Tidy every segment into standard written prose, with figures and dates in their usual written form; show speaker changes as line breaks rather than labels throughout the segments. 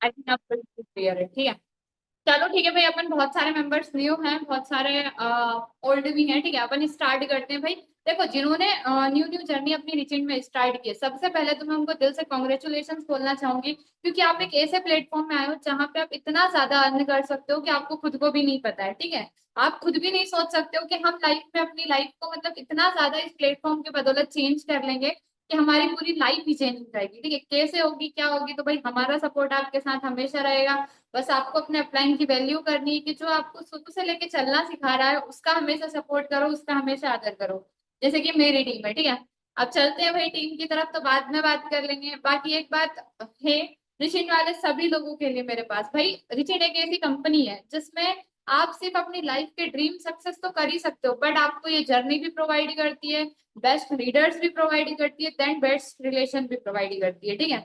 I think आप बिल्कुल clear है, ठीक है। चलो ठीक है भाई, अपन बहुत सारे मेंबर्स न्यू हैं, बहुत सारे ओल्ड भी हैं, ठीक है। अपन स्टार्ट करते हैं भाई। देखो, जिन्होंने न्यू न्यू जर्नी अपनी रिचिंग में स्टार्ट की है, सबसे पहले तो मैं उनको दिल से कॉन्ग्रेचुलेशन बोलना चाहूंगी, क्योंकि आप एक ऐसे प्लेटफॉर्म में आए हो जहाँ पे आप इतना ज्यादा अर्न कर सकते हो कि आपको खुद को भी नहीं पता है, ठीक है। आप खुद भी नहीं सोच सकते हो कि हम लाइफ में अपनी लाइफ को मतलब इतना ज्यादा इस प्लेटफॉर्म के बदौलत चेंज कर लेंगे कि हमारी पूरी लाइफ ही चेंज हो जाएगी, ठीक है। कैसे होगी, क्या होगी, तो भाई हमारा सपोर्ट आपके साथ हमेशा रहेगा। बस आपको अपने अपलाइन की वैल्यू करनी है कि जो आपको शुरू से लेके चलना सिखा रहा है उसका हमेशा सपोर्ट करो, उसका हमेशा आदर करो, जैसे कि मेरी टीम है, ठीक है। अब चलते हैं भाई टीम की तरफ, तो बाद में बात कर लेंगे। बाकी एक बात है, रिचिन वाले सभी लोगों के लिए मेरे पास भाई, रिचिन एक ऐसी कंपनी है जिसमें आप सिर्फ अपनी लाइफ के ड्रीम सक्सेस तो कर ही सकते हो, बट आपको ये जर्नी भी प्रोवाइड करती है, बेस्ट लीडर्स भी प्रोवाइड करती है, देन बेस्ट रिलेशन भी प्रोवाइड करती है, ठीक है।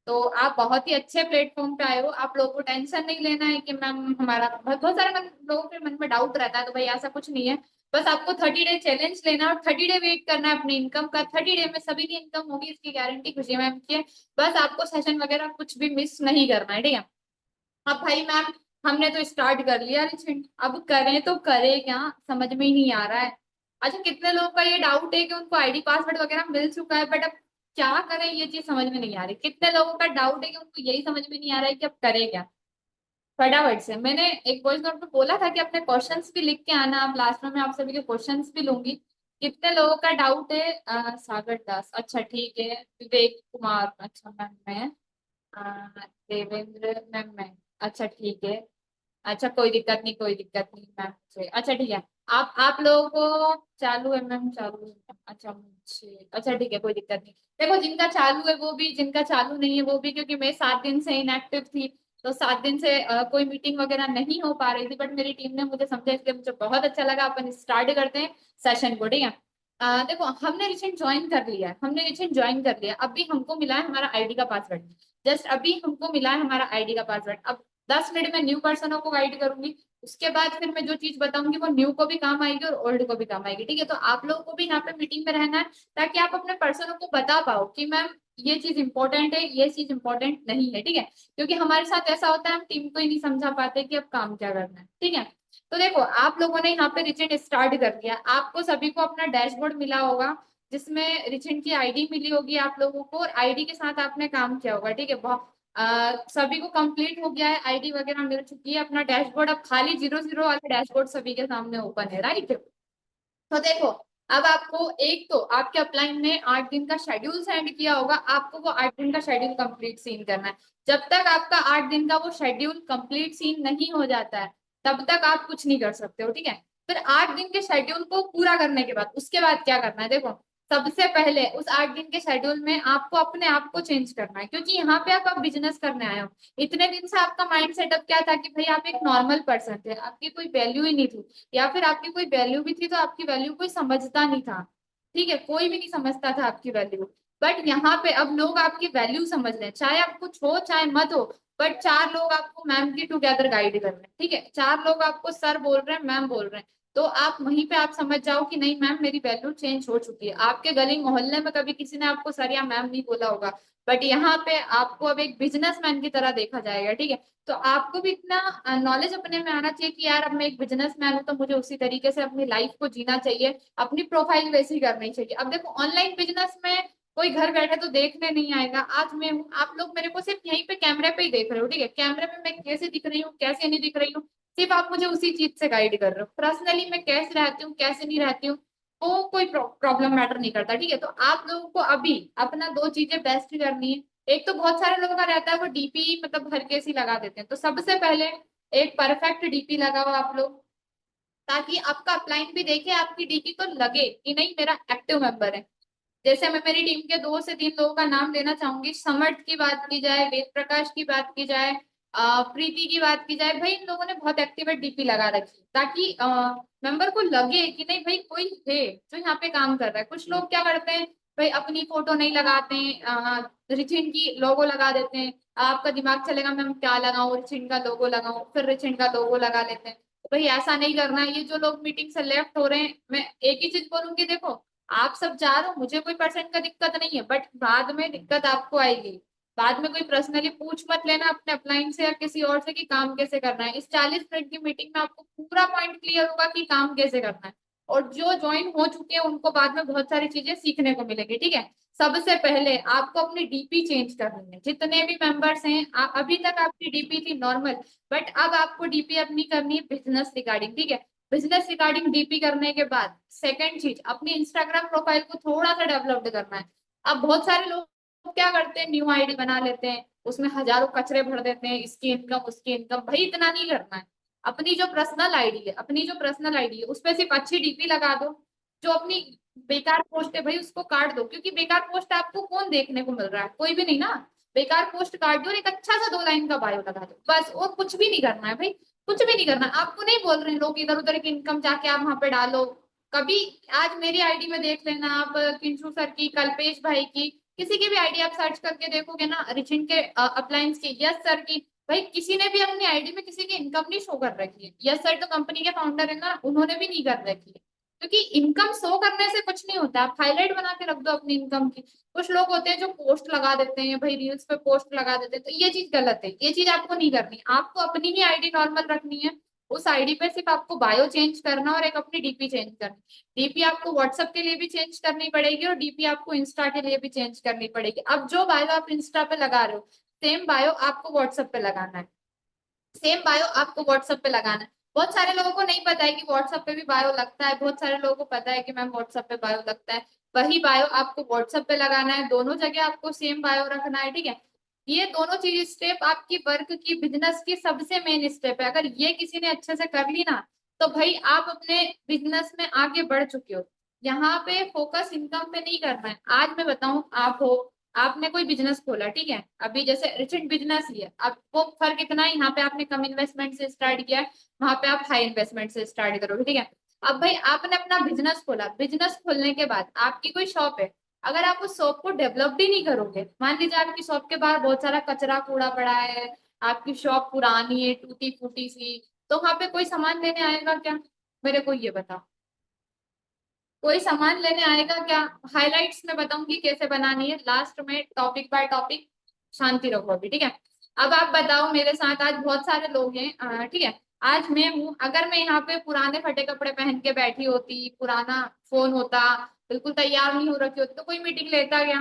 तो आप बहुत ही अच्छे प्लेटफॉर्म पे आए हो। आप लोगों को टेंशन नहीं लेना है कि मैम हमारा बहुत बहुत सारे लोगों के मन में डाउट रहता है, तो भाई ऐसा कुछ नहीं है। बस आपको 30 डे चैलेंज लेना है और 30 डे वेट करना है अपनी इनकम का। 30 डे में सभी की इनकम होगी, इसकी गारंटी खुशी मैम की है। बस आपको सेशन वगैरह कुछ भी मिस नहीं करना है, ठीक है। अब भाई मैम, हमने तो स्टार्ट कर लिया रिचेंट, अब करें तो करें क्या, समझ में ही नहीं आ रहा है। अच्छा, कितने लोगों का ये डाउट है कि उनको आईडी पासवर्ड वगैरह मिल चुका है, बट अब क्या करें ये चीज समझ में नहीं आ रही। कितने लोगों का डाउट है कि उनको यही समझ में नहीं आ रहा है कि अब करें क्या। फटाफट से, मैंने एक वॉइस नोट में बोला था कि अपने क्वेश्चंस भी लिख के आना, अब लास्ट में मैं आप सभी के क्वेश्चंस भी लूंगी। कितने लोगों का डाउट है। सागर दास, अच्छा ठीक है। विवेक कुमार, अच्छा मैम मैं। देवेंद्र मैम मैं, अच्छा ठीक है। अच्छा कोई दिक्कत नहीं, कोई दिक्कत नहीं मैम से, अच्छा ठीक है। आप लोगों को चालू है मैम, चालू है, अच्छा मुझे, अच्छा ठीक है, कोई दिक्कत नहीं। देखो, जिनका चालू है वो भी, जिनका चालू नहीं है वो भी, क्योंकि मैं 7 दिन से इनएक्टिव थी, तो 7 दिन से कोई मीटिंग वगैरह नहीं हो पा रही थी, बट मेरी टीम ने मुझे समझा, इसलिए मुझे बहुत अच्छा लगा। अपन स्टार्ट करते हैं सेशन को, ठीक है। देखो, हमने रिसेंट ज्वाइन कर लिया है, हमने रिसेंट ज्वाइन कर लिया, अभी हमको मिला है हमारा आईडी का पासवर्ड। जस्ट अभी हमको मिला है हमारा आईडी का पासवर्ड। अब 10 मिनट में न्यू पर्सनों को गाइड करूंगी, उसके बाद फिर मैं जो चीज बताऊंगी वो न्यू को भी काम आएगी और ओल्ड को भी काम आएगी, ठीक है। तो आप लोगों को भी यहाँ पे मीटिंग में रहना है, ताकि आप अपने पर्सनों को बता पाओ कि मैम ये चीज इंपॉर्टेंट है, ये चीज इंपॉर्टेंट नहीं है, ठीक है। क्योंकि हमारे साथ ऐसा होता है, हम टीम को ही नहीं समझा पाते कि अब काम क्या करना है, ठीक है। तो देखो, आप लोगों ने यहाँ पे रिचेंट स्टार्ट कर दिया, आपको सभी को अपना डैशबोर्ड मिला होगा, जिसमें रिचेंट की आईडी मिली होगी आप लोगों को, और आईडी के साथ आपने काम किया होगा, ठीक है। सभी को कंप्लीट हो गया है, आईडी वगैरह मिल चुकी है, अपना डैशबोर्ड अब खाली 0 0 वाला डैशबोर्ड सभी के सामने ओपन है, राइट। तो देखो, अब आपको एक तो आपके अपलाइन ने 8 दिन का शेड्यूल सेंड किया होगा, आपको वो 8 दिन का शेड्यूल कंप्लीट सीन करना है। जब तक आपका 8 दिन का वो शेड्यूल कंप्लीट सीन नहीं हो जाता है, तब तक आप कुछ नहीं कर सकते हो, ठीक है। फिर 8 दिन के शेड्यूल को पूरा करने के बाद उसके बाद क्या करना है, देखो, सबसे पहले उस 8 दिन के शेड्यूल में आपको अपने आप को चेंज करना है, क्योंकि यहाँ पे आप बिजनेस करने आए हो। इतने दिन से आपका माइंड सेटअप क्या था कि भाई आप एक नॉर्मल पर्सन थे, आपकी कोई वैल्यू ही नहीं थी, या फिर आपकी कोई वैल्यू भी थी तो आपकी वैल्यू कोई समझता नहीं था, ठीक है, कोई भी नहीं समझता था आपकी वैल्यू। बट यहाँ पे अब लोग आपकी वैल्यू समझ रहे हैं, चाहे आप कुछ हो चाहे मत हो, बट 4 लोग आपको मैम की टुगेदर गाइड कर रहे हैं, ठीक है, 4 लोग आपको सर बोल रहे हैं, मैम बोल रहे हैं। तो आप वहीं पे आप समझ जाओ कि नहीं मैम, मेरी वैल्यू चेंज हो चुकी है। आपके गली मोहल्ले में कभी किसी ने आपको सर या मैम नहीं बोला होगा, बट यहाँ पे आपको अब एक बिजनेसमैन की तरह देखा जाएगा, ठीक है। तो आपको भी इतना नॉलेज अपने में आना चाहिए कि यार अब मैं एक बिजनेसमैन हूँ, तो मुझे उसी तरीके से अपनी लाइफ को जीना चाहिए, अपनी प्रोफाइल वैसी करनी चाहिए। अब देखो, ऑनलाइन बिजनेस में कोई घर बैठे तो देखने नहीं आएगा, आज मैं हूँ, आप लोग मेरे को सिर्फ यहीं पे कैमरे पे ही देख रहे हो, ठीक है। कैमरे में मैं कैसे दिख रही हूँ, कैसे नहीं दिख रही हूँ, सिर्फ आप मुझे उसी चीज से गाइड कर रहे हो। पर्सनली मैं कैसे रहती हूँ, कैसे नहीं रहती हूँ, वो कोई प्रॉब्लम मैटर नहीं करता, ठीक है। तो आप लोगों को अभी अपना दो चीजें बेस्ट करनी है। एक तो बहुत सारे लोगों का रहता है वो डीपी मतलब हर केस ही लगा देते हैं, तो सबसे पहले एक परफेक्ट डीपी लगाओ आप लोग, ताकि आपका क्लाइंट भी देखे आपकी डीपी तो लगे कि नहीं मेरा एक्टिव मेंबर है। जैसे मैं मेरी टीम के 2 से 3 लोगों का नाम लेना चाहूंगी। समर्थ की बात की जाए, वेद प्रकाश की बात की जाए, प्रीति की बात की जाए, भाई इन लोगों ने बहुत एक्टिवेट डीपी लगा रखी है, ताकि मेंबर को लगे कि नहीं भाई कोई है जो यहाँ पे काम कर रहा है। कुछ लोग क्या करते हैं, भाई अपनी फोटो नहीं लगाते हैं, रिचिन की लोगो लगा देते हैं। आपका दिमाग चलेगा मैं क्या लगाऊं, रिचिन का लोगो लगाऊं, फिर रिचिन का लोगो लगा लेते हैं। तो भाई ऐसा नहीं करना है। ये जो लोग मीटिंग से लेफ्ट हो रहे हैं, मैं एक ही चीज बोलूंगी, देखो, आप सब जा रहे हो, मुझे कोई परसेंट का दिक्कत नहीं है, बट बाद में दिक्कत आपको आएगी। बाद में कोई पर्सनली पूछ मत लेना अपने अपलाइन से या किसी और से कि काम कैसे करना है। इस 40 मिनट की मीटिंग में आपको पूरा पॉइंट क्लियर होगा कि काम कैसे करना है। और जो ज्वाइन हो चुके हैं उनको बाद में बहुत सारी चीजें सीखने को मिलेगी, ठीक है। सबसे पहले आपको अपनी डीपी चेंज करनी है। जितने भी मेंबर्स हैं, अभी तक आपकी डीपी थी नॉर्मल, बट अब आपको डीपी अपनी करनी है बिजनेस रिगार्डिंग, ठीक है। बिजनेस रिगार्डिंग डीपी करने के बाद सेकंड चीज, अपनी इंस्टाग्राम प्रोफाइल को थोड़ा सा डेवलप करना है। अब बहुत सारे लोग क्या करते हैं, न्यू आईडी बना लेते हैं, उसमें हजारों कचरे भर देते हैं, इसकी इनकम उसकी इनकम। भाई इतना नहीं करना है। अपनी जो पर्सनल आईडी है, अपनी जो पर्सनल आईडी है उस पर सिर्फ अच्छी डीपी लगा दो। जो अपनी बेकार पोस्ट है भाई उसको काट दो, क्योंकि बेकार पोस्ट आपको कौन देखने को मिल रहा है, कोई भी नहीं ना। बेकार पोस्ट काट दो और एक अच्छा सा 2 लाइन का बायो लगा दो बस, और कुछ भी नहीं करना है भाई। कुछ भी नहीं करना। आपको नहीं बोल रहे हैं लोग इधर उधर की इनकम जाके आप वहां पे डालो। कभी आज मेरी आईडी में देख लेना आप, किंशु सर की, कल्पेश भाई की, किसी की भी आईडी आप सर्च करके देखोगे ना, रिचिन के अप्लायंस की, यस सर की। भाई किसी ने भी अपनी आईडी में किसी की इनकम नहीं शो कर रखी है। यस सर तो कंपनी के फाउंडर है ना, उन्होंने भी नहीं कर रखी है। क्योंकि इनकम शो करने से कुछ नहीं होता, आप हाईलाइट बना के रख दो अपनी इनकम की। कुछ लोग होते हैं जो पोस्ट लगा देते हैं भाई, रील्स पे पोस्ट लगा देते हैं, तो ये चीज गलत है। ये चीज आपको नहीं करनी। आपको अपनी ही आईडी नॉर्मल रखनी है। उस आईडी पे सिर्फ आपको बायो चेंज करना और एक अपनी डीपी चेंज करनी। डीपी आपको व्हाट्सएप के लिए भी चेंज करनी पड़ेगी और डीपी आपको इंस्टा के लिए भी चेंज करनी पड़ेगी। अब जो बायो आप इंस्टा पे लगा रहे हो, सेम बायो आपको व्हाट्सएप पे लगाना है। सेम बायो आपको व्हाट्सएप पे लगाना है। बहुत सारे लोगों को नहीं पता है कि व्हाट्सएप पे भी बायो लगता है, बहुत सारे लोगों को पता है कि मैम व्हाट्सएप पे बायो लगता है। वही बायो आपको व्हाट्सएप पे लगाना है, दोनों जगह आपको सेम बायो रखना है, ठीक है। ये दोनों चीज स्टेप आपकी वर्क की, बिजनेस की सबसे मेन स्टेप है। अगर ये किसी ने अच्छे से कर ली ना, तो भाई आप अपने बिजनेस में आगे बढ़ चुके हो। यहाँ पे फोकस इनकम पे नहीं करना है। आज मैं बताऊं, आप हो, आपने कोई बिजनेस खोला, ठीक है, अभी जैसे रिसेंट बिजनेस ही है, अब वो फर्क इतना है, यहाँ पे आपने कम इन्वेस्टमेंट से स्टार्ट किया है, वहां पे आप हाई इन्वेस्टमेंट से स्टार्ट करोगे, ठीक है। अब भाई आपने अपना बिजनेस खोला, बिजनेस खोलने के बाद आपकी कोई शॉप है, अगर आप उस शॉप को डेवलप भी नहीं करोगे, मान लीजिए आपकी शॉप के बाहर बहुत सारा कचरा कूड़ा पड़ा है, आपकी शॉप पुरानी है, टूटी फूटी सी, तो वहां पे कोई सामान लेने आएगा क्या? मेरे को ये बताओ, कोई सामान लेने आएगा क्या? हाइलाइट्स में बताऊंगी कैसे बनानी है, लास्ट में टॉपिक बाय टॉपिक। शांति रखो अभी, ठीक है। अब आप बताओ, मेरे साथ आज बहुत सारे लोग हैं, ठीक है। आज मैं हूँ, अगर मैं यहाँ पे पुराने फटे कपड़े पहन के बैठी होती, पुराना फोन होता, बिल्कुल तैयार नहीं हो रखी होती, तो कोई मीटिंग लेता क्या?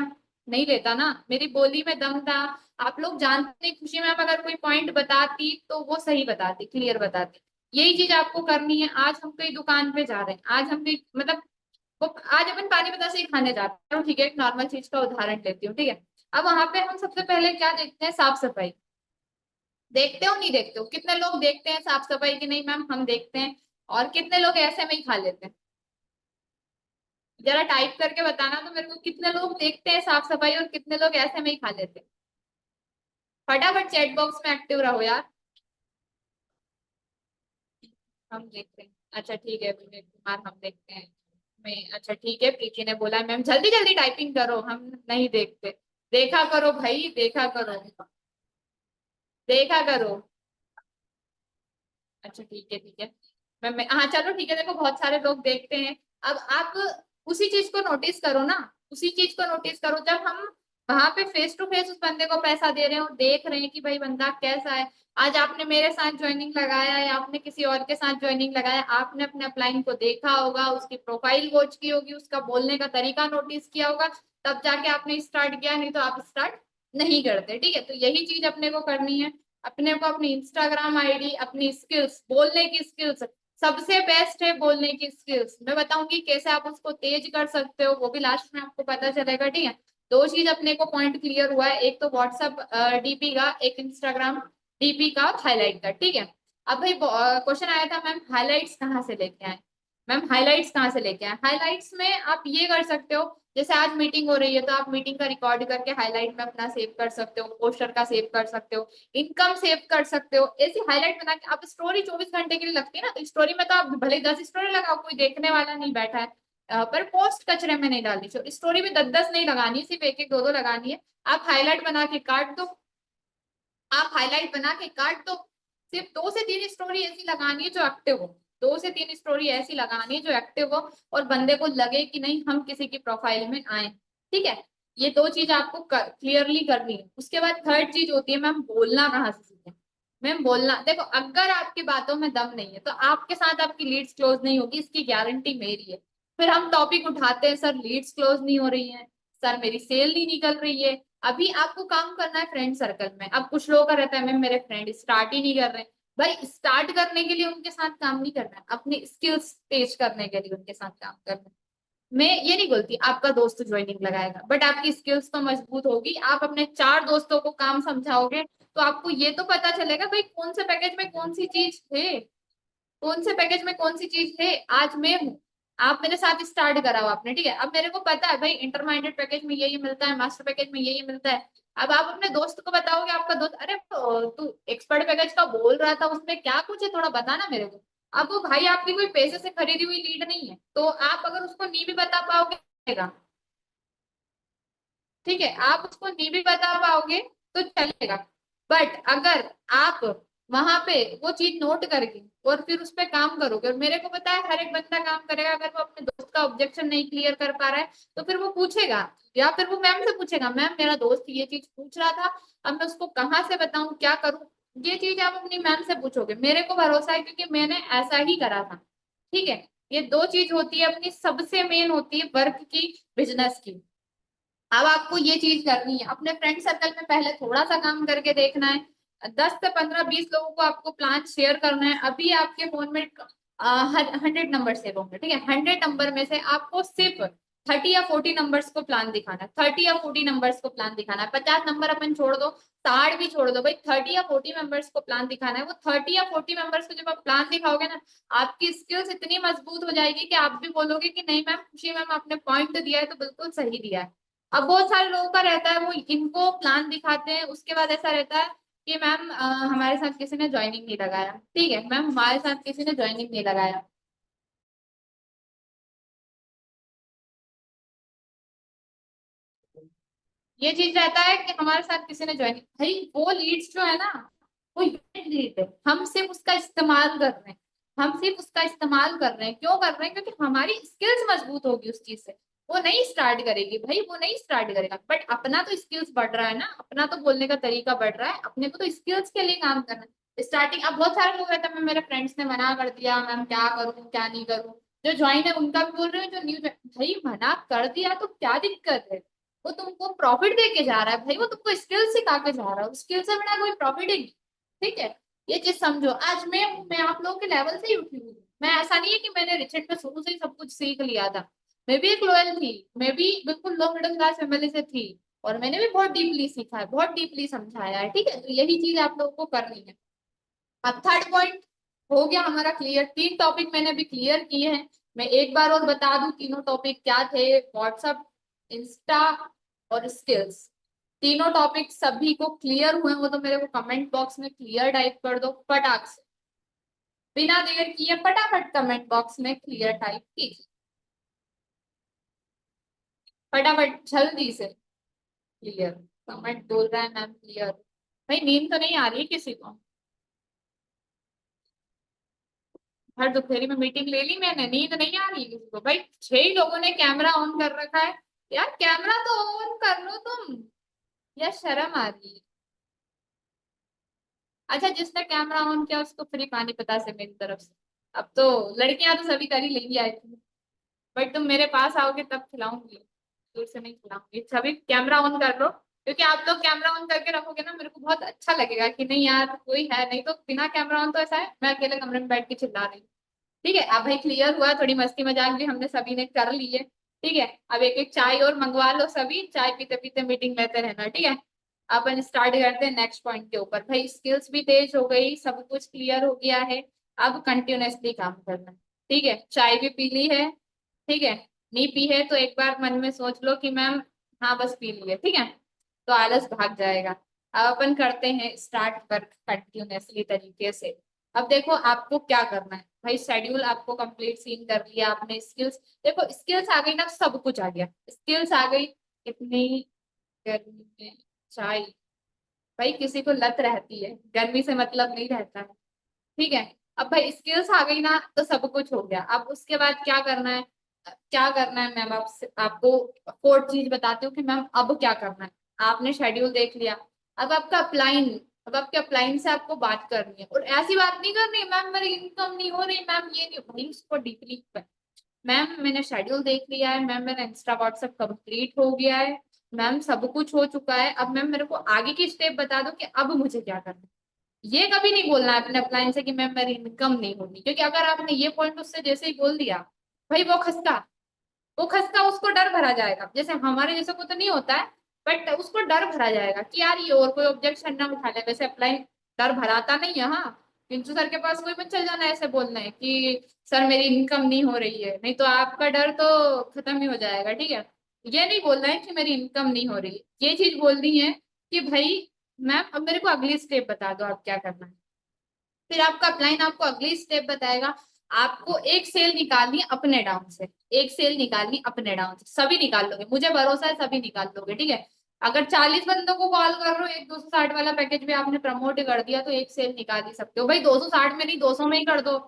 नहीं लेता ना। मेरी बोली में दम था। आप लोग जानते नहीं, खुशी मैम अगर कोई पॉइंट बताती तो वो सही बताती, क्लियर बताती। यही चीज आपको करनी है। आज हम कहीं दुकान पे जा रहे हैं, आज हम कहीं मतलब वो, आज अपन पानी बतासे ही खाने जाते हैं, ठीक है, एक नॉर्मल चीज का उदाहरण लेती हूँ, ठीक है। अब वहां पे हम सबसे पहले क्या देखते हैं? साफ सफाई। देखते हो नहीं देखते हो? कितने लोग देखते हैं साफ सफाई की? नहीं मैम हम देखते हैं। और कितने लोग ऐसे में ही खा लेते हैं? जरा टाइप करके बताना तो मेरे को, कितने लोग देखते हैं साफ सफाई और कितने लोग ऐसे में ही खा लेते हैं? फटाफट चैट बॉक्स में एक्टिव रहो यार। हम देखते हैं, अच्छा ठीक है विवेक कुमार, हम देखते हैं। मैं, अच्छा ठीक है, प्रीति ने बोला मैम जल्दी जल्दी टाइपिंग करो, हम नहीं देखते। देखा करो भाई, देखा करो, देखा करो। अच्छा ठीक है, ठीक है। मैं हाँ चलो ठीक है, देखो बहुत सारे लोग देखते हैं। अब आप उसी चीज को नोटिस करो ना, उसी चीज को नोटिस करो, जब हम वहां पे फेस टू फेस उस बंदे को पैसा दे रहे हैं और देख रहे हैं कि भाई बंदा कैसा है। आज आपने मेरे साथ ज्वाइनिंग लगाया या आपने किसी और के साथ ज्वाइनिंग लगाया, आपने अपने अपलाइन को देखा होगा, उसकी प्रोफाइल वॉच की होगी, उसका बोलने का तरीका नोटिस किया होगा, तब जाके आपने स्टार्ट किया, नहीं तो आप स्टार्ट नहीं करते, ठीक है। तो यही चीज अपने को करनी है। अपने को अपनी इंस्टाग्राम आईडी, अपनी स्किल्स, बोलने की स्किल्स, सबसे बेस्ट है बोलने की स्किल्स। मैं बताऊंगी कैसे आप उसको तेज कर सकते हो, वो भी लास्ट में आपको पता चलेगा, ठीक है। दो चीज अपने को पॉइंट क्लियर हुआ है, एक तो व्हाट्सएप डीपी का, एक इंस्टाग्राम डीपी का हाईलाइट का, ठीक है। अब भाई क्वेश्चन आया था मैम हाईलाइट्स कहाँ से लेके आए? मैम हाईलाइट्स कहाँ से लेके आए? हाईलाइट्स में आप ये कर सकते हो, जैसे आज मीटिंग हो रही है तो आप मीटिंग का रिकॉर्ड करके हाईलाइट में अपना सेव कर सकते हो, पोस्टर का सेव कर सकते हो, इनकम सेव कर सकते हो, ऐसी हाईलाइट बना के। आप स्टोरी 24 घंटे के लिए लगती है ना, तो स्टोरी में तो आप भले 10 स्टोरी लगाओ, कोई देखने वाला नहीं बैठा है, पर पोस्ट कचरे में नहीं डालनी चाहिए। स्टोरी में 10 10 नहीं लगानी, सिर्फ एक एक दो दो लगानी है। आप हाईलाइट बना के काट दो, आप हाईलाइट बना के काट दो। सिर्फ 2 से 3 स्टोरी ऐसी लगानी है जो एक्टिव हो, 2 से 3 स्टोरी ऐसी लगानी है जो एक्टिव हो और बंदे को लगे कि नहीं हम किसी की प्रोफाइल में आए, ठीक है। ये दो चीज आपको क्लियरली करनी है। उसके बाद थर्ड चीज होती है मैम बोलना कहाँ से सीखें। मैम बोलना, देखो अगर आपकी बातों में दम नहीं है तो आपके साथ आपकी लीड्स क्लोज नहीं होगी, इसकी गारंटी मेरी है। फिर हम टॉपिक उठाते हैं, सर लीड्स क्लोज नहीं हो रही है, सर मेरी सेल नहीं निकल रही है। अभी आपको काम करना है फ्रेंड सर्कल में। अब कुछ लोगों का रहता है मैम मेरे फ्रेंड स्टार्ट ही नहीं कर रहे। भाई स्टार्ट करने के लिए उनके साथ काम नहीं करना है, अपनी स्किल्स तेज करने के लिए उनके साथ काम करना है। मैं ये नहीं बोलती आपका दोस्त ज्वाइनिंग लगाएगा, बट आपकी स्किल्स तो मजबूत होगी। आप अपने चार दोस्तों को काम समझाओगे तो आपको ये तो पता चलेगा भाई कौन से पैकेज में कौन सी चीज है, कौन से पैकेज में कौन सी चीज है। आज मैं हूँ, आप मेरे साथ स्टार्ट करा हो आपने, ठीक है। अब मेरे को पता है भाई इंटरमीडिएट पैकेज में ये मिलता है, मास्टर पैकेज में ये मिलता है। अब आप अपने दोस्त को बताओगे, आपका दोस्त अरे तू एक्सपर्ट पैकेज का बोल रहा था, उसमें क्या कुछ है थोड़ा बताना मेरे को। अब वो भाई आपकी कोई पैसे से खरीदी हुई लीड नहीं है, तो आप अगर उसको नहीं भी बता पाओगे, ठीक है, आप उसको नहीं भी बता पाओगे तो चलेगा। बट अगर आप वहां पे वो चीज नोट करके और फिर उस पर काम करोगे, और मेरे को पता है हर एक बंदा काम करेगा, अगर वो अपने दोस्त का ऑब्जेक्शन नहीं क्लियर कर पा रहा है तो फिर वो पूछेगा, या फिर वो मैम से पूछेगा, मैम मेरा दोस्त ये चीज पूछ रहा था, अब मैं उसको कहाँ से बताऊं, क्या करूं। ये चीज आप अपनी मैम से पूछोगे, मेरे को भरोसा है क्योंकि मैंने ऐसा ही करा था, ठीक है। ये दो चीज होती है अपनी, सबसे मेन होती है वर्क की, बिजनेस की। अब आपको ये चीज करनी है, अपने फ्रेंड सर्कल में पहले थोड़ा सा काम करके देखना है। 10 से 15 20 लोगों को आपको प्लान शेयर करना है। अभी आपके फोन में 100 नंबर सेव होंगे, ठीक है। 100 नंबर में से आपको सिर्फ 30 या 40 नंबर्स को प्लान दिखाना है, 30 या 40 नंबर्स को प्लान दिखाना है। 50 नंबर अपन छोड़ दो, 60 भी छोड़ दो, भाई 30 या 40 मेंबर्स को प्लान दिखाना है। वो 30 या 40 मेंबर्स को जब आप प्लान दिखाओगे ना, आपकी स्किल्स इतनी मजबूत हो जाएगी कि आप भी बोलोगे कि नहीं मैम, खुशी मैम आपने पॉइंट दिया है तो बिल्कुल सही दिया है। अब बहुत सारे लोगों का रहता है वो इनको प्लान दिखाते हैं, उसके बाद ऐसा रहता है कि मैम हमारे साथ किसी ने ज्वाइनिंग नहीं लगाया, ठीक है मैम हमारे साथ किसी ने ज्वाइनिंग नहीं लगाया। ये चीज रहता है कि हमारे साथ किसी ने ज्वाइनिंग, भाई वो लीड्स जो है ना, वो लीड है, हम सिर्फ उसका इस्तेमाल कर रहे हैं। हम सिर्फ उसका इस्तेमाल कर रहे हैं, क्यों कर रहे हैं, क्योंकि हमारी स्किल्स मजबूत होगी उस चीज से। वो नहीं स्टार्ट करेगी भाई, वो नहीं स्टार्ट करेगा, बट अपना तो स्किल्स बढ़ रहा है ना, अपना तो बोलने का तरीका बढ़ रहा है, अपने को तो स्किल्स के लिए काम करना है। स्टार्टिंग अब बहुत सारे लोग रहते हैं, मेरे फ्रेंड्स ने मना कर दिया, मैम क्या करूँ क्या नहीं करूँ। जो ज्वाइन है उनका भी बोल रहे हो, जो न्यू, भाई मना कर दिया तो क्या दिक्कत है। वो तुमको प्रॉफिट दे के जा रहा है भाई, वो तुमको स्किल सिखा के जा रहा है, स्किल से बिना कोई प्रॉफिट ही नहीं, ठीक है। ये चीज समझो, आज मैं आप लोगों के लेवल से ही उठी हुई हूँ। मैं ऐसा नहीं है कि मैंने रिचेट में शुरू से ही सब कुछ सीख लिया था। मैं भी एक लॉयल थी, मैं भी बिल्कुल लो मिडिल क्लास फैमिली से थी, और मैंने भी बहुत डीपली सीखा है, बहुत डीपली समझाया है, ठीक है। तो यही चीज आप लोगों को करनी है। अब थर्ड पॉइंट हो गया हमारा क्लियर, 3 टॉपिक मैंने अभी क्लियर किए हैं। मैं एक बार और बता दूं तीनों टॉपिक क्या थे। व्हाट्सएप, इंस्टा और स्किल्स, तीनों टॉपिक सभी को क्लियर हुए वो तो मेरे को कमेंट बॉक्स में क्लियर टाइप कर दो फटाक से, बिना देर किए फटाफट कमेंट बॉक्स में क्लियर टाइप कीजिए, फटाफट जल्दी से क्लियर। कमेंट बोल रहा है मैम क्लियर। भाई नींद तो नहीं आ रही है किसी को? हर दोपहरी में मीटिंग ले ली मैंने, नींद नहीं आ रही किसी को? भाई 6 लोगों ने कैमरा ऑन कर रखा है, यार कैमरा तो ऑन कर लो तुम, या शर्म आ रही है? अच्छा जिसने कैमरा ऑन किया उसको फ्री पानी पता से मेरी तरफ से। अब तो लड़कियां तो सभी कर ही लेंगी आई थिंक, बट तुम मेरे पास आओगे तब खिलाऊंगी, दूर से नहीं खिलाऊंगी। सभी कैमरा ऑन कर लो, क्योंकि आप लोग कैमरा ऑन करके रखोगे ना, मेरे को बहुत अच्छा लगेगा कि नहीं यार कोई है, नहीं तो बिना कैमरा ऑन तो ऐसा है मैं अकेले कमरे में बैठ के चिल्ला रही हूँ। ठीक है, अब भाई क्लियर हुआ, थोड़ी मस्ती मजाक भी हमने सभी ने कर ली है, ठीक है। अब एक एक चाय और मंगवा लो, सभी चाय पीते पीते मीटिंग लेते रहना, ठीक है। अपन स्टार्ट करते हैं नेक्स्ट पॉइंट के ऊपर। भाई स्किल्स भी तेज हो गई, सब कुछ क्लियर हो गया है, अब कंटिन्यूअसली काम करना है, ठीक है। चाय भी पी ली है, ठीक है। नहीं पी है तो एक बार मन में सोच लो कि मैम हाँ बस पी ली है, ठीक है, तो आलस भाग जाएगा। अब अपन करते हैं स्टार्ट वर्क कंटिन्यूअसली तरीके से। अब देखो आपको क्या करना है भाई, शेड्यूल आपको कंप्लीट सीन कर लिया आपने, स्किल्स देखो, स्किल्स आ गई ना सब कुछ आ गया, स्किल्स आ गई। इतनी गर्मी में चाय, भाई किसी को लत रहती है, गर्मी से मतलब नहीं रहता है, ठीक है। अब भाई स्किल्स आ गई ना तो सब कुछ हो गया। अब उसके बाद क्या करना है, क्या करना है मैम, आपको फोर्थ चीज बताती हूँ कि मैम अब क्या करना है। आपने शेड्यूल देख लिया, अब आपका अप्लाइन अब आपके अप्लाइन से आपको बात करनी है, और ऐसी बात नहीं करनी है मैम मेरी इनकम नहीं हो रही, मैम ये नहीं, भाई उसको डीपली, मैम मैंने शेड्यूल देख लिया है, मैम मेरा इंस्टा व्हाट्सएप कंप्लीट हो गया है, मैम सब कुछ हो चुका है, अब मैम मेरे को आगे की स्टेप बता दो कि अब मुझे क्या करना है। ये कभी नहीं बोलना है अपने अपलाइन से कि मैम मेरी इनकम नहीं होगी, क्योंकि अगर आपने ये पॉइंट उससे जैसे ही बोल दिया, भाई वो खस्ता उसको डर भरा जाएगा, जैसे हमारे जैसे को तो नहीं होता है, बट उसको डर भरा जाएगा कि यार ये और कोई ऑब्जेक्शन ना उठा ले। वैसे अप्लाई डर भराता नहीं है, हाँ, पिंटू सर के पास कोई मत चल जाना ऐसे बोलना है कि सर मेरी इनकम नहीं हो रही है, नहीं तो आपका डर तो खत्म ही हो जाएगा, ठीक है। ये नहीं बोलना है कि मेरी इनकम नहीं हो रही है, ये चीज बोलनी है कि भाई मैम अब मेरे को अगली स्टेप बता दो आप क्या करना है। फिर आपका अपलाइन आपको अगली स्टेप बताएगा, आपको एक सेल निकालनी है अपने डाउन से, एक सेल निकालनी है अपने डाउन से, सभी निकाल लोगे, मुझे भरोसा है सभी निकाल लोगे, ठीक है। अगर 40 बंदों को कॉल कर रहे हो, एक 260 वाला पैकेज भी आपने प्रमोट कर दिया, तो एक सेल निकाल ही सकते हो भाई, 260 में नहीं 200 में ही कर दो।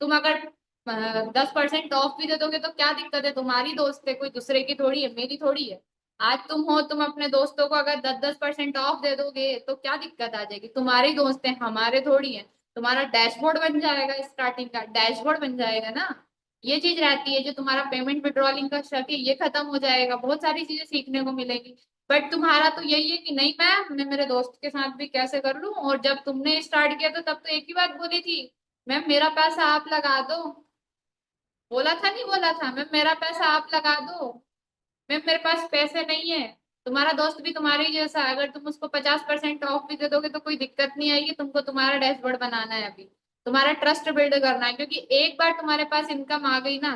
तुम अगर 10% ऑफ भी दे दोगे तो क्या दिक्कत है, तुम्हारी दोस्त है, कोई दूसरे की थोड़ी है, मेरी थोड़ी है। आज तुम हो, तुम अपने दोस्तों को अगर 10-10% ऑफ दे दोगे तो क्या दिक्कत आ जाएगी, तुम्हारे दोस्त हैं हमारे थोड़ी है। तुम्हारा डैशबोर्ड बन जाएगा, स्टार्टिंग का डैशबोर्ड बन जाएगा ना। ये चीज रहती है, जो तुम्हारा पेमेंट विड्रॉलिंग का शक है ये खत्म हो जाएगा, बहुत सारी चीजें सीखने को मिलेगी। बट तुम्हारा तो यही है कि नहीं मैम मैं मेरे दोस्त के साथ भी कैसे कर लूं, और जब तुमने स्टार्ट किया तो तब तो एक ही बात बोली थी, मैम मेरा पैसा आप लगा दो। बोला था नहीं बोला था, मैम मेरा पैसा आप लगा दो, मैम मेरे पास पैसे नहीं है। तुम्हारा दोस्त भी तुम्हारे ही जैसा है, अगर तुम उसको 50% ऑफ भी दे दोगे तो कोई दिक्कत नहीं आएगी, तुमको तुम्हारा डैशबोर्ड बनाना है अभी, तुम्हारा ट्रस्ट बिल्ड करना है, क्योंकि एक बार तुम्हारे पास इनकम आ गई ना,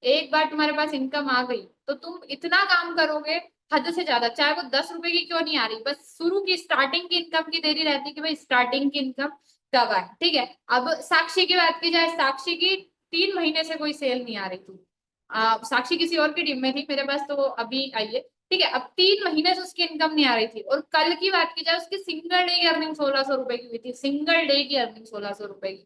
एक बार तुम्हारे पास इनकम आ गई तो तुम इतना काम करोगे हद से ज्यादा, चाहे वो 10 रुपए की क्यों नहीं आ रही, बस शुरू की स्टार्टिंग की इनकम की देरी रहती है कि भाई स्टार्टिंग की इनकम कब आए, ठीक है। अब साक्षी की बात की जाए, साक्षी की 3 महीने से कोई सेल नहीं आ रही थी। साक्षी किसी और की टीम में थी, मेरे पास तो वो अभी आई है, ठीक है। अब 3 महीने से उसकी इनकम नहीं आ रही थी, और कल की बात की जाए उसकी सिंगल डे की अर्निंग 1600 रुपए की हुई थी, सिंगल डे की अर्निंग 1600 रुपए की।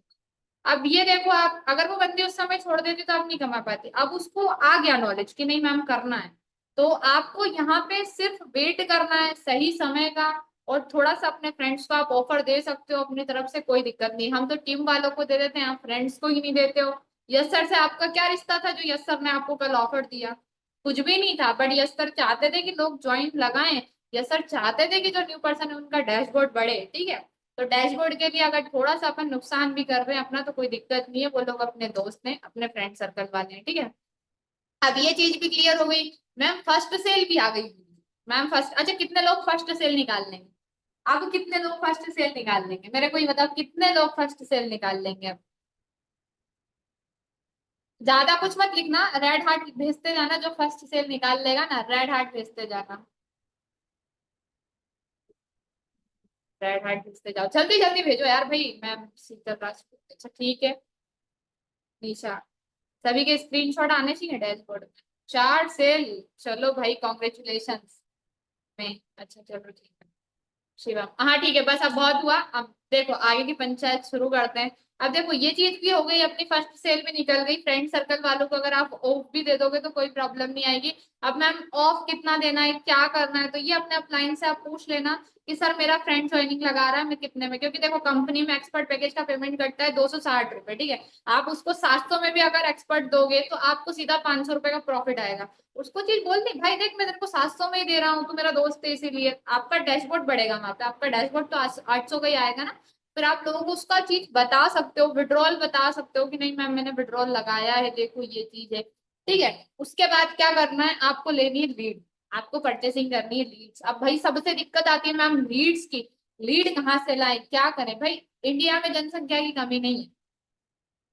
अब ये देखो, आप अगर वो बंदी उस समय छोड़ देती तो आप नहीं कमा पाती, अब उसको आ गया नॉलेज कि नहीं मैम करना है, तो आपको यहाँ पे सिर्फ वेट करना है सही समय का, और थोड़ा सा अपने फ्रेंड्स को आप ऑफर दे सकते हो अपनी तरफ से, कोई दिक्कत नहीं, हम तो टीम वालों को दे देते हैं, आप फ्रेंड्स को ही नहीं देते हो। यस सर से आपका क्या रिश्ता था जो यस सर ने आपको कल ऑफर दिया, कुछ भी नहीं था, बट यस सर चाहते थे कि लोग ज्वाइन लगाएं, यस सर चाहते थे कि जो न्यू पर्सन है उनका डैशबोर्ड बढ़े, ठीक है। तो डैशबोर्ड के लिए अगर थोड़ा सा अपन नुकसान भी कर रहे हैं अपना तो कोई दिक्कत नहीं है, वो लोग अपने दोस्त हैं अपने फ्रेंड सर्कल वाले हैं, ठीक है। अब ये चीज भी क्लियर हो गई। मैम फर्स्ट सेल भी आ गई। मैम फर्स्ट, अच्छा कितने लोग फर्स्ट सेल निकाल लेंगे, अब कितने लोग फर्स्ट सेल निकाल लेंगे, मेरे को ये बताओ कितने लोग फर्स्ट सेल निकाल लेंगे अब। ज्यादा कुछ मत लिखना, रेड हार्ट भेजते जाना, जो फर्स्ट सेल निकाल लेगा ना रेड हार्ट भेजते जाना, रेड हार्ट भेजते जाओ, जल्दी जल्दी भेजो यार भाई, मैम सीता राजपूत, अच्छा ठीक है। निशा, सभी के स्क्रीनशॉट आने चाहिए डैशबोर्ड में। 4 सेल, चलो भाई कॉन्ग्रेचुलेशन में, अच्छा चलो ठीक है। शिवम, हाँ ठीक है, बस अब बहुत हुआ, अब देखो आगे की पंचायत शुरू करते हैं। अब देखो ये चीज भी हो गई, अपनी फर्स्ट सेल भी निकल गई, फ्रेंड सर्कल वालों को अगर आप ऑफ भी दे दोगे तो कोई प्रॉब्लम नहीं आएगी। अब मैम ऑफ कितना देना है क्या करना है, तो ये अपने अपलाइन से आप पूछ लेना कि सर मेरा फ्रेंड ज्वाइनिंग लगा रहा है मैं कितने में, क्योंकि देखो कंपनी में एक्सपर्ट पैकेज का पेमेंट कटता है 260 रुपए, ठीक है। आप उसको 700 में भी अगर एक्सपर्ट दोगे तो आपको सीधा 500 रुपए का प्रॉफिट आएगा। उसको चीज बोल दी भाई, देख मैं तेरे को 700 में ही दे रहा हूँ, तू मेरा दोस्त है इसीलिए, आपका डैशबोर्ड बढ़ेगा वहां पे, आपका डैशबोर्ड तो 800 का ही आएगा ना। फिर आप लोगों को उसका चीज बता सकते हो, विड्रॉल बता सकते हो कि नहीं मैम मैंने विड्रॉल लगाया है, देखो ये चीज है, ठीक है। उसके बाद क्या करना है, आपको लेनी है लीड, आपको परचेसिंग करनी है लीड्स। अब भाई सबसे दिक्कत आती है मैम लीड्स की, लीड कहाँ से लाए क्या करें भाई, इंडिया में जनसंख्या की कमी नहीं है,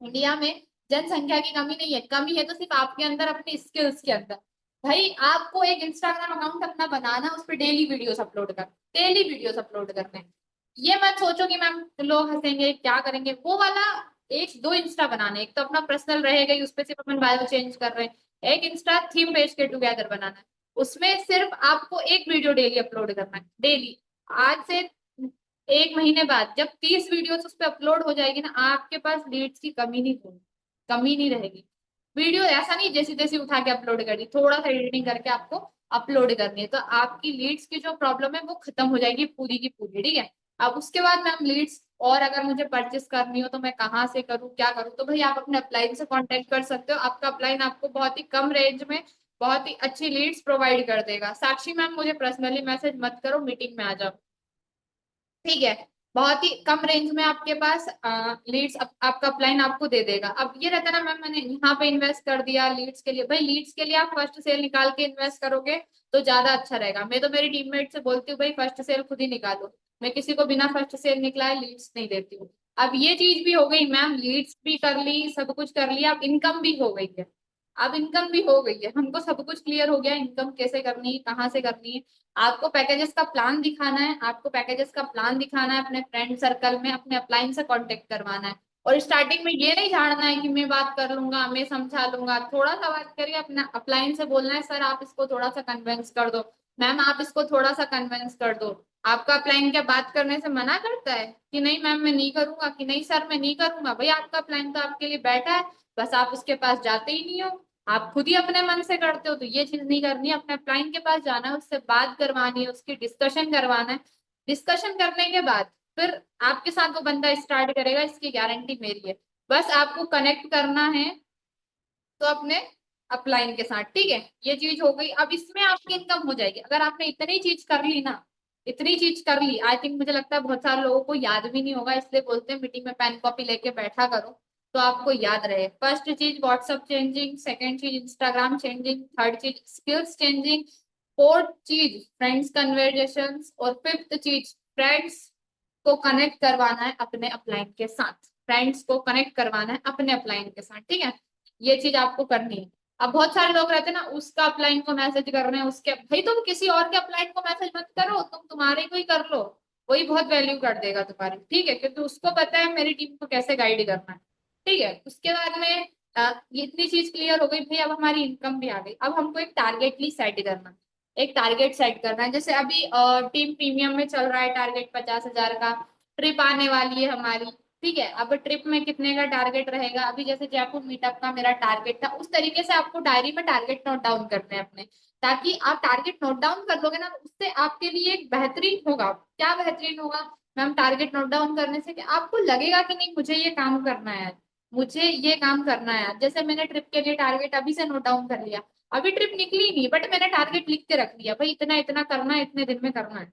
इंडिया में जनसंख्या की कमी नहीं है, कमी है तो सिर्फ आपके अंदर अपनी स्किल्स के अंदर। भाई आपको एक इंस्टाग्राम अकाउंट अपना बनाना, उस पर डेली वीडियोस अपलोड कर, डेली वीडियोस अपलोड करने हैं। ये मत सोचो कि मैम लोग हंसेंगे क्या करेंगे, वो वाला एक दो इंस्टा बनाने, एक तो अपना पर्सनल रहेगा ही, उस पर सिर्फ अपन बायो चेंज कर रहे हैं, एक इंस्टा थीम पेज के टुगेदर बनाना है, उसमें सिर्फ आपको एक वीडियो डेली अपलोड करना है, डेली। आज से 1 महीने बाद जब 30 वीडियोस उस पर अपलोड हो जाएगी ना, आपके पास लीड्स की कमी नहीं होगी, कमी नहीं रहेगी। वीडियो ऐसा नहीं जैसी तैसी उठा के अपलोड कर दी, थोड़ा सा एडिटिंग करके आपको अपलोड करनी है, तो आपकी लीड्स की जो प्रॉब्लम है वो खत्म हो जाएगी पूरी की पूरी, ठीक है। अब उसके बाद मैम लीड्स और अगर मुझे परचेस करनी हो तो मैं कहाँ से करूँ, क्या करूँ, तो भाई आप अपने अपलाइन से कांटेक्ट कर सकते हो। आपका अपलाइन आपको बहुत ही कम रेंज में बहुत ही अच्छी लीड्स प्रोवाइड कर देगा। साक्षी मैम मुझे पर्सनली मैसेज मत करो, मीटिंग में आ जाओ, ठीक है। बहुत ही कम रेंज में आपके पास लीड्स आपका अपलाइन आपको दे देगा। अब ये रहता है ना मैम, मैंने यहाँ पे इन्वेस्ट कर दिया लीड्स के लिए, भाई लीड्स के लिए आप फर्स्ट सेल निकाल के इन्वेस्ट करोगे तो ज्यादा अच्छा रहेगा। मैं तो मेरी टीममेट से बोलती हूँ भाई फर्स्ट सेल खुद ही निकालो, मैं किसी को बिना फर्स्ट सेल निकलाए लीड्स नहीं देती हूँ। अब ये चीज भी हो गई मैम, लीड्स भी कर ली, सब कुछ कर लिया, अब इनकम भी हो गई है। अब इनकम भी हो गई है, हमको सब कुछ क्लियर हो गया, इनकम कैसे करनी है, कहाँ से करनी है। आपको पैकेजेस का प्लान दिखाना है, आपको पैकेजेस का प्लान दिखाना है, अपने फ्रेंड सर्कल में अपने अपलाइन से कांटेक्ट करवाना है। और स्टार्टिंग में ये नहीं झाड़ना है कि मैं बात कर लूंगा, मैं समझा लूंगा, थोड़ा सा बात करिए, अपना अपलाइन से बोलना है सर आप इसको थोड़ा सा कन्विंस कर दो, मैम आप इसको थोड़ा सा कन्विंस कर दो। आपका अपलाइन क्या बात करने से मना करता है कि नहीं मैम मैं नहीं करूंगा, कि नहीं सर मैं नहीं करूंगा? भाई आपका अपलाइन तो आपके लिए बैठा है, बस आप उसके पास जाते ही नहीं हो, आप खुद ही अपने मन से करते हो। तो ये चीज नहीं करनी है, अपने क्लाइंट के पास जाना है, उससे बात करवानी है, उसकी डिस्कशन करवाना है। डिस्कशन करने के बाद फिर आपके साथ वो बंदा स्टार्ट करेगा, इसकी गारंटी मेरी है। बस आपको कनेक्ट करना है तो अपने अपलाइन के साथ, ठीक है। ये चीज हो गई। अब इसमें आपकी इनकम हो जाएगी अगर आपने इतनी चीज कर ली ना, इतनी चीज कर ली। आई थिंक मुझे लगता है बहुत सारे लोगों को याद भी नहीं होगा, इसलिए बोलते हैं मीटिंग में पेन कॉपी लेके बैठा करो तो आपको याद रहे। फर्स्ट चीज व्हाट्सएप चेंजिंग, सेकंड चीज इंस्टाग्राम चेंजिंग, थर्ड चीज स्किल्स चेंजिंग, फोर्थ चीज फ्रेंड्स कन्वर्जेशन, और फिफ्थ चीज फ्रेंड्स को कनेक्ट करवाना है अपने अपलाइन के साथ, फ्रेंड्स को कनेक्ट करवाना है अपने अपलाइन के साथ, ठीक है। ये चीज आपको करनी है। अब बहुत सारे लोग रहते हैं ना, उसका अपलाइन को मैसेज कर रहे हैं, उसके भाई तुम किसी और के अपलाइन को मैसेज मत करो, तुम तुम्हारे को ही कर लो, वही बहुत वैल्यू कर देगा तुम्हारी, ठीक है, क्योंकि उसको पता है मेरी टीम को कैसे गाइड करना है, ठीक है। उसके बाद में ये इतनी चीज क्लियर हो गई भाई, अब हमारी इनकम भी आ गई। अब हमको एक टारगेटली सेट करना है, एक टारगेट सेट करना है। जैसे अभी टीम प्रीमियम में चल रहा है टारगेट 50,000 का, ट्रिप आने वाली है हमारी, ठीक है। अब ट्रिप में कितने का टारगेट रहेगा, अभी जैसे जयपुर मीटअप का मेरा टारगेट था, उस तरीके से आपको डायरी में टारगेट नोट डाउन करने हैं अपने, ताकि आप टारगेट नोट डाउन कर लोगे ना तो उससे आपके लिए एक बेहतरीन होगा। क्या बेहतरीन होगा मैम? टारगेट नोट डाउन करने से कि आपको लगेगा कि नहीं मुझे ये काम करना है, मुझे ये काम करना है। जैसे मैंने ट्रिप के लिए टारगेट अभी से नोट डाउन कर लिया, अभी ट्रिप निकली नहीं बट मैंने टारगेट लिख के रख लिया, भाई इतना इतना करना है, इतने दिन में करना है।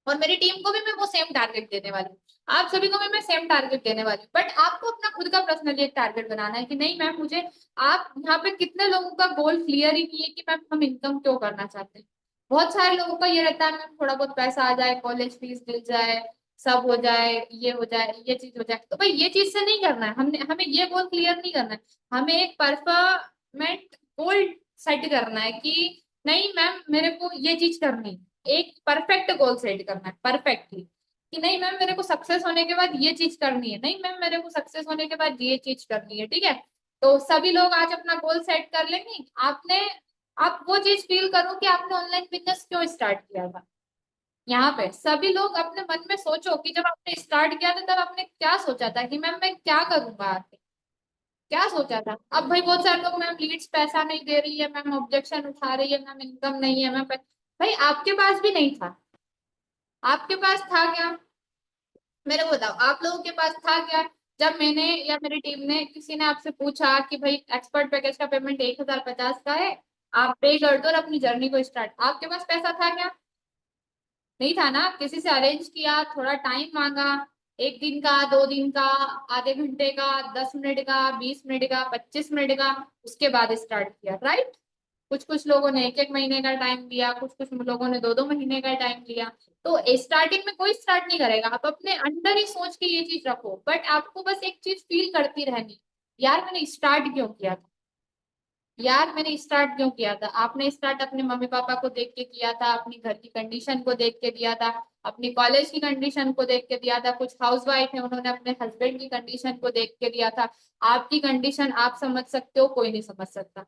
और मेरी टीम को भी मैं वो सेम टारगेट देने वाली हूँ, आप सभी को भी मैं सेम टारगेट देने वाली हूँ। बट आपको अपना खुद का पर्सनली एक टारगेट बनाना है कि नहीं मैम मुझे, आप यहाँ पे कितने लोगों का गोल क्लियर ही नहीं है कि मैम हम इनकम क्यों करना चाहते हैं। बहुत सारे लोगों का ये रहता है मैम थोड़ा बहुत पैसा आ जाए, कॉलेज फीस मिल जाए, सब हो जाए, ये हो जाए, ये चीज हो जाए, तो भाई ये चीज से नहीं करना है हमने, हमें ये गोल क्लियर नहीं करना है। हमें एक परफॉर्मेंट गोल सेट करना है कि नहीं मैम मेरे को ये चीज करनी है, एक परफेक्ट गोल सेट करना है परफेक्टली, कि नहीं मैम मेरे को सक्सेस होने के बाद ये चीज करनी है, नहीं मैम मेरे को सक्सेस होने के बाद ये चीज करनी है, ठीक है। तो सभी लोग आज अपना गोल सेट कर लेंगे। आपने, आप वो चीज फील करो कि आपने ऑनलाइन बिजनेस क्यों स्टार्ट किया था। यहाँ पे सभी लोग अपने मन में सोचो कि जब आपने स्टार्ट किया था तब आपने क्या सोचा था कि मैम मैं क्या करूंगा आगे, क्या सोचा था। अब भाई बहुत सारे लोग मैम लीड्स पैसा नहीं दे रही है, मैम ऑब्जेक्शन उठा रही है, मैम इनकम नहीं है, मैम भाई आपके पास भी नहीं था, आपके पास था क्या? मेरे को बताओ आप लोगों के पास था क्या? जब मैंने या मेरी टीम ने, किसी ने आपसे पूछा कि भाई एक्सपर्ट पैकेज का पेमेंट 1,050 का है, आप पे कर दो और अपनी जर्नी को स्टार्ट, आपके पास पैसा था क्या? नहीं था ना, किसी से अरेंज किया, थोड़ा टाइम मांगा, एक दिन का, 2 दिन का, आधे घंटे का, 10 मिनट का, 20 मिनट का, 25 मिनट का, उसके बाद स्टार्ट किया, राइट। कुछ कुछ लोगों ने 1-1 महीने का टाइम लिया, कुछ कुछ लोगों ने 2-2 महीने का टाइम लिया। तो स्टार्टिंग में कोई स्टार्ट नहीं करेगा, आप अपने अंदर ही सोच के ये चीज रखो, बट आपको बस एक चीज फील करती रहनी, यार मैंने स्टार्ट क्यों किया था, यार मैंने स्टार्ट क्यों किया था। आपने स्टार्ट अपने मम्मी पापा को देख के किया था, अपनी घर की कंडीशन को देख के दिया था, अपनी कॉलेज की कंडीशन को देख के दिया था, कुछ हाउस वाइफ है उन्होंने अपने हस्बैंड की कंडीशन को देख के दिया था। आपकी कंडीशन आप समझ सकते हो, कोई नहीं समझ सकता,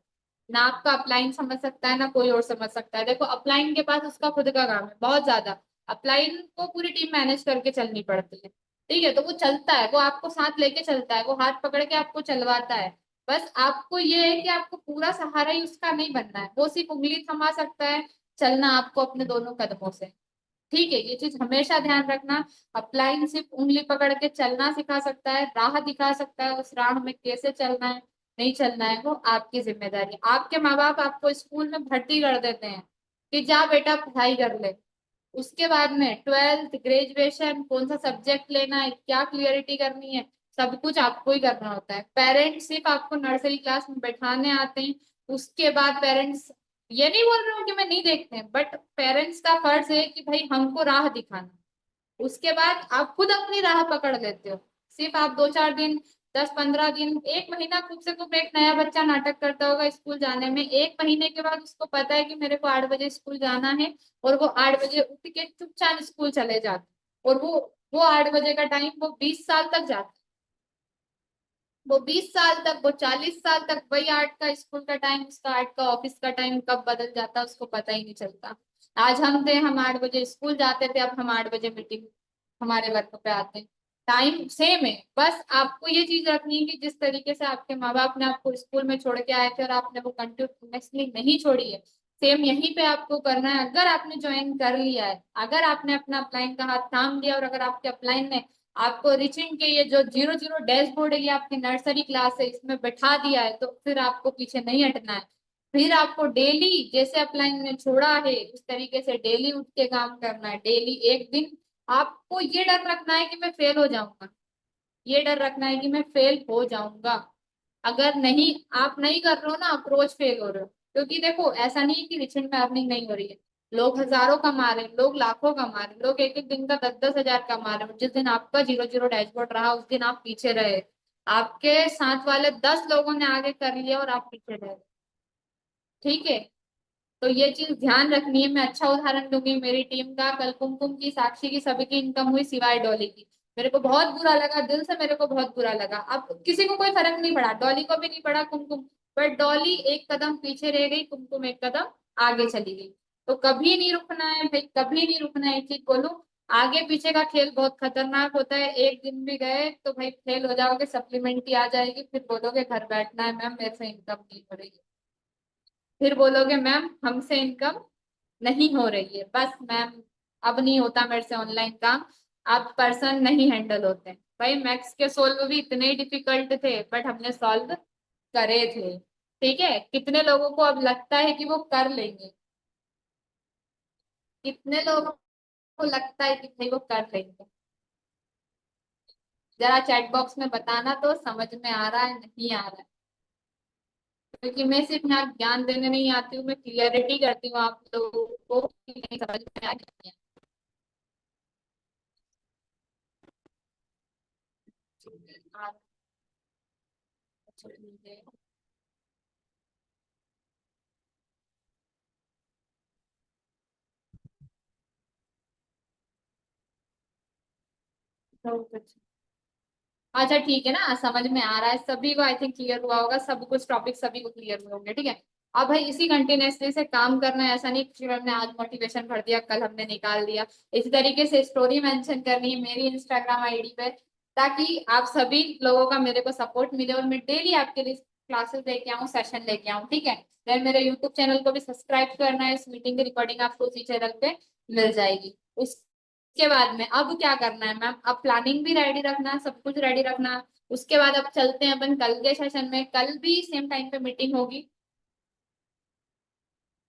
ना आपका अपलाइन समझ सकता है, ना कोई और समझ सकता है। देखो अपलाइन के पास उसका खुद का काम है बहुत ज्यादा, अपलाइन को पूरी टीम मैनेज करके चलनी पड़ती है, ठीक है। तो वो चलता है, वो आपको साथ लेके चलता है, वो हाथ पकड़ के आपको चलवाता है, बस आपको ये है कि आपको पूरा सहारा ही उसका नहीं बनना है, वो सिर्फ उंगली थमा सकता है, चलना आपको अपने दोनों कदमों से। ठीक है, ये चीज हमेशा ध्यान रखना। अपलाइन सिर्फ उंगली पकड़ के चलना सिखा सकता है, राह दिखा सकता है, उस राह में कैसे चलना है नहीं चलना है वो आपकी जिम्मेदारी है। आपके माँ बाप आपको स्कूल में भर्ती कर देते हैं कि जा बेटा पढ़ाई कर ले, उसके बाद में ट्वेल्थ ग्रेजुएशन कौन सा सब्जेक्ट लेना है, क्या क्लियरिटी करनी है, सब कुछ आपको ही करना होता है। पेरेंट्स सिर्फ आपको नर्सरी क्लास में बैठाने आते हैं, उसके बाद पेरेंट्स, ये नहीं बोल रहा हूँ कि मैं नहीं देखते हैं, बट पेरेंट्स का फर्ज है कि भाई हमको राह दिखाना, उसके बाद आप खुद अपनी राह पकड़ लेते हो। सिर्फ आप 2-4 दिन, 10-15 दिन, 1 महीना खुद से खुद, एक नया बच्चा नाटक करता होगा स्कूल जाने में, 1 महीने के बाद उसको पता है कि मेरे को 8 बजे स्कूल जाना है, और वो 8 बजे उठ के चुपचाप स्कूल चले जाते, और वो 8 बजे का टाइम वो 20 साल तक जाता, वो 20 साल तक, वो 40 साल तक वही 8 का स्कूल का टाइम, उसका 8 का ऑफिस का टाइम कब बदल जाता है उसको पता ही नहीं चलता। आज हम थे, हम 8 बजे स्कूल जाते थे, अब हम 8 बजे मीटिंग हमारे वर्क पे आते हैं, टाइम सेम है। बस आपको ये चीज रखनी है कि जिस तरीके से आपके माँ बाप ने आपको स्कूल में छोड़ के आए थे और आपने वो कंटिन्यूसली नहीं छोड़ी है, सेम यहीं पे आपको करना है। अगर आपने ज्वाइन कर लिया है, अगर आपने अपना अपलाइन का हाथ थाम लिया, और अगर आपके अपलाइन ने आपको रिचिंग के ये जो 0-0 डैशबोर्ड है, ये आपकी नर्सरी क्लास है, इसमें बैठा दिया है, तो फिर आपको पीछे नहीं हटना है। फिर आपको डेली जैसे अपलाइन ने छोड़ा है उस तरीके से डेली उठ के काम करना है। डेली एक दिन आपको ये डर रखना है कि मैं फेल हो जाऊंगा, ये डर रखना है कि मैं फेल हो जाऊंगा। अगर नहीं, आप नहीं कर रहे हो ना अप्रोच, फेल हो रहे हो। क्योंकि देखो ऐसा नहीं है कि रिचेंट में अर्निंग नहीं हो रही है, लोग हजारों कमा रहे हैं, लोग लाखों कमा रहे हैं, लोग एक एक दिन का 10-10 हजार कमा रहे हैं। जिस दिन आपका 0-0 डैशबोर्ड रहा उस दिन आप पीछे रहे, आपके साथ वाले 10 लोगों ने आगे कर लिया और आप पीछे रहे। ठीक है, तो ये चीज ध्यान रखनी है। मैं अच्छा उदाहरण दूंगी मेरी टीम का, कल कुमकुम की, साक्षी की, सभी की इनकम हुई सिवाय डॉली की। मेरे को बहुत बुरा लगा, दिल से मेरे को बहुत बुरा लगा। अब किसी को कोई फर्क नहीं पड़ा, डॉली को भी नहीं पड़ा, कुमकुम, बट डॉली एक कदम पीछे रह गई, कुमकुम एक कदम आगे चली गई। तो कभी नहीं रुकना है भाई, कभी नहीं रुकना है, एक चीज बोलूं, आगे पीछे का खेल बहुत खतरनाक होता है। एक दिन भी गए तो भाई फेल हो जाओगे, सप्लीमेंट ही आ जाएगी, फिर बोलोगे घर बैठना है मैम, मेरे से इनकम नहीं हो रही है, फिर बोलोगे मैम हमसे इनकम नहीं हो रही है, बस मैम अब नहीं होता मेरे से ऑनलाइन काम, अब पर्सन नहीं हैंडल होते। भाई मैथ्स के सोल्व भी इतने ही डिफिकल्ट थे बट हमने सॉल्व करे थे। ठीक है, कितने लोगों को अब लगता है कि वो कर लेंगे, कितने लोगों को लगता है कि भाई वो कर लेंगे, जरा चैट बॉक्स में बताना तो समझ में आ रहा है नहीं आ रहा है। क्योंकि मैं सिर्फ यहाँ ज्ञान देने नहीं आती हूँ, मैं क्लियरिटी करती हूँ आप लोगों को कि नहीं समझ में आ रही है। आप अच्छा ठीक है। बहुत अच्छा, अच्छा ठीक है ना, समझ में आ रहा है सभी को, आई थिंक क्लियर हुआ होगा, सब कुछ टॉपिक सभी को क्लियर हुए होंगे। ठीक है, अब भाई इसी कंटिन्यूअसली से काम करना है, ऐसा नहीं कि हमने आज मोटिवेशन भर दिया कल हमने निकाल दिया। इसी तरीके से स्टोरी मेंशन करनी है मेरी इंस्टाग्राम आईडी पे, ताकि आप सभी लोगों का मेरे को सपोर्ट मिले और मैं डेली आपके लिए क्लासेस लेके आऊँ, सेशन लेके आऊँ। ठीक है, देन मेरे यूट्यूब चैनल को भी सब्सक्राइब करना है, इस मीटिंग की रिकॉर्डिंग आपको उसी चैनल पे मिल जाएगी। उसके बाद में अब क्या करना है मैम, अब प्लानिंग भी रेडी रखना, सब कुछ रेडी रखना। उसके बाद अब चलते हैं अपन कल के सेशन में, कल भी सेम टाइम पे मीटिंग होगी,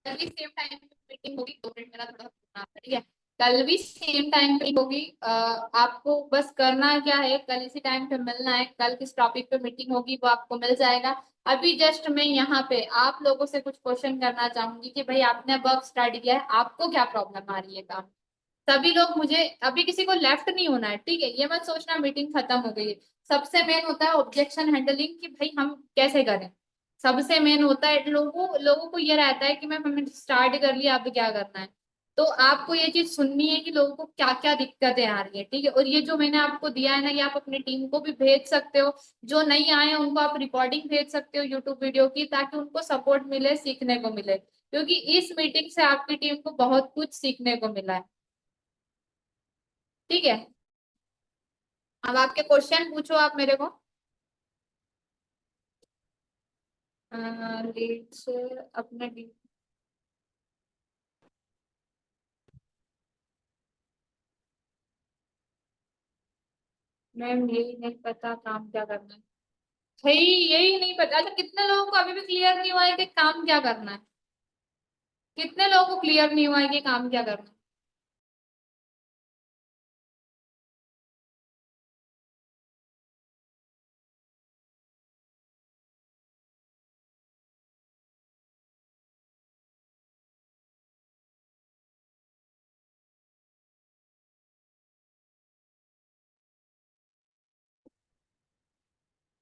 कल भी सेम टाइम पे मीटिंग होगी, 2 मिनट मेरा थोड़ा सुनना है, ठीक है। कल भी सेम टाइम पे होगी, आपको बस करना क्या है, कल इसी टाइम पे मिलना है, कल किस टॉपिक पे मीटिंग होगी वो आपको मिल जाएगा। अभी जस्ट मैं यहाँ पे आप लोगों से कुछ क्वेश्चन करना चाहूंगी कि भाई आपने वर्क स्टार्ट किया है, आपको क्या प्रॉब्लम आ रही है काम। सभी लोग मुझे, अभी किसी को लेफ्ट नहीं होना है, ठीक है, ये मत सोचना मीटिंग खत्म हो गई है। सबसे मेन होता है ऑब्जेक्शन हैंडलिंग कि भाई हम कैसे करें, सबसे मेन होता है। लोगों लोगों को ये रहता है कि मैं हमने स्टार्ट कर लिया अब क्या करना है। तो आपको ये चीज सुननी है कि लोगों को क्या क्या दिक्कतें आ रही है, ठीक है, और ये जो मैंने आपको दिया है ना, ये आप अपनी टीम को भी भेज सकते हो। जो नहीं आए हैं, उनको आप रिकॉर्डिंग भेज सकते हो यूट्यूब वीडियो की, ताकि उनको सपोर्ट मिले, सीखने को मिले, क्योंकि इस मीटिंग से आपकी टीम को बहुत कुछ सीखने को मिला है। ठीक है, अब आपके क्वेश्चन पूछो आप मेरे को। लीड्स अपना मैम यही नहीं पता काम क्या करना है। भाई यही नहीं पता। अच्छा, कितने लोगों को अभी भी क्लियर नहीं हुआ है कि काम क्या करना है? कितने लोगों को क्लियर नहीं हुआ है कि काम क्या करना है?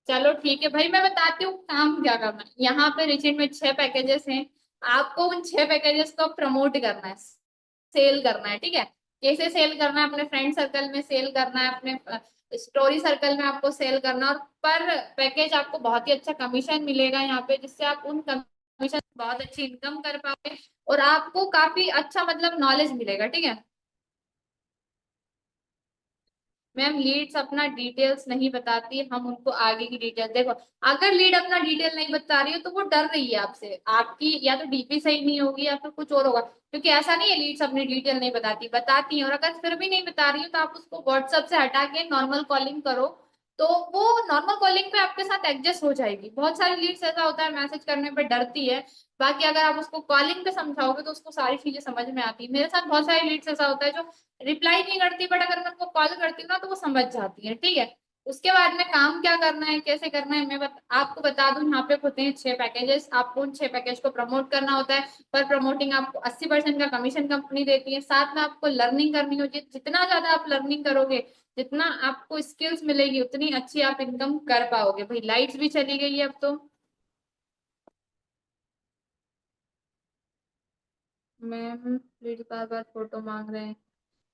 चलो ठीक है भाई, मैं बताती हूँ काम क्या करना है। यहाँ पे रिचेंट में 6 पैकेजेस हैं। आपको उन 6 पैकेजेस को प्रमोट करना है, सेल करना है, ठीक है। कैसे सेल करना है? अपने फ्रेंड सर्कल में सेल करना है, अपने स्टोरी सर्कल में आपको सेल करना है। और पर पैकेज आपको बहुत ही अच्छा कमीशन मिलेगा यहाँ पे, जिससे आप उन कमीशन बहुत अच्छी इनकम कर पाओगे और आपको काफी अच्छा मतलब नॉलेज मिलेगा, ठीक है। मैम लीड्स अपना डिटेल्स नहीं बताती, हम उनको आगे की डिटेल देखो। अगर लीड अपना डिटेल नहीं बता रही हो तो वो डर रही है आपसे, आपकी या तो डीपी सही नहीं होगी या फिर कुछ और होगा। क्योंकि ऐसा नहीं है लीड्स अपनी डिटेल नहीं बताती, बताती है। और अगर फिर भी नहीं बता रही हो तो आप उसको व्हाट्सएप से हटा के नॉर्मल कॉलिंग करो, तो वो नॉर्मल कॉलिंग पे आपके साथ एडजस्ट हो जाएगी। बहुत सारी लीड्स ऐसा होता है मैसेज करने पे डरती है, बाकी अगर आप उसको कॉलिंग पे समझाओगे तो उसको सारी चीजें समझ में आती है। मेरे साथ बहुत सारी लीड्स ऐसा होता है जो रिप्लाई नहीं करती, बट अगर मैं उनको कॉल करती हूँ ना तो वो समझ जाती है, ठीक है। उसके बाद में काम क्या करना है, कैसे करना है, आपको बता दूं। यहाँ पे होते हैं 6 पैकेजेस, आपको उन 6 पैकेज को प्रमोट करना होता है। पर प्रमोटिंग आपको 80% का कमीशन कंपनी देती है। साथ में आपको लर्निंग करनी होती है। जितना ज्यादा आप लर्निंग करोगे, जितना आपको स्किल्स मिलेगी, उतनी अच्छी आप इनकम कर पाओगे। भाई लाइट्स भी चली गई है अब तो। मैम लीड बार बार फोटो मांग रहे हैं।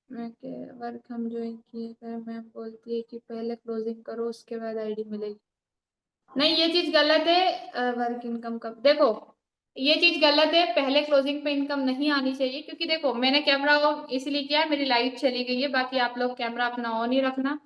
मैं क्या वर्क हम ज्वाइन किए पर मैम बोलती है कि पहले क्लोजिंग करो उसके बाद आईडी मिलेगी। नहीं, ये चीज गलत है। वर्क इनकम कब देखो, ये चीज गलत है। पहले क्लोजिंग पे इनकम नहीं आनी चाहिए, क्योंकि देखो मैंने कैमरा ऑन इसलिए किया है, मेरी लाइट चली गई है। बाकी आप लोग कैमरा अपना ऑन ही रखना,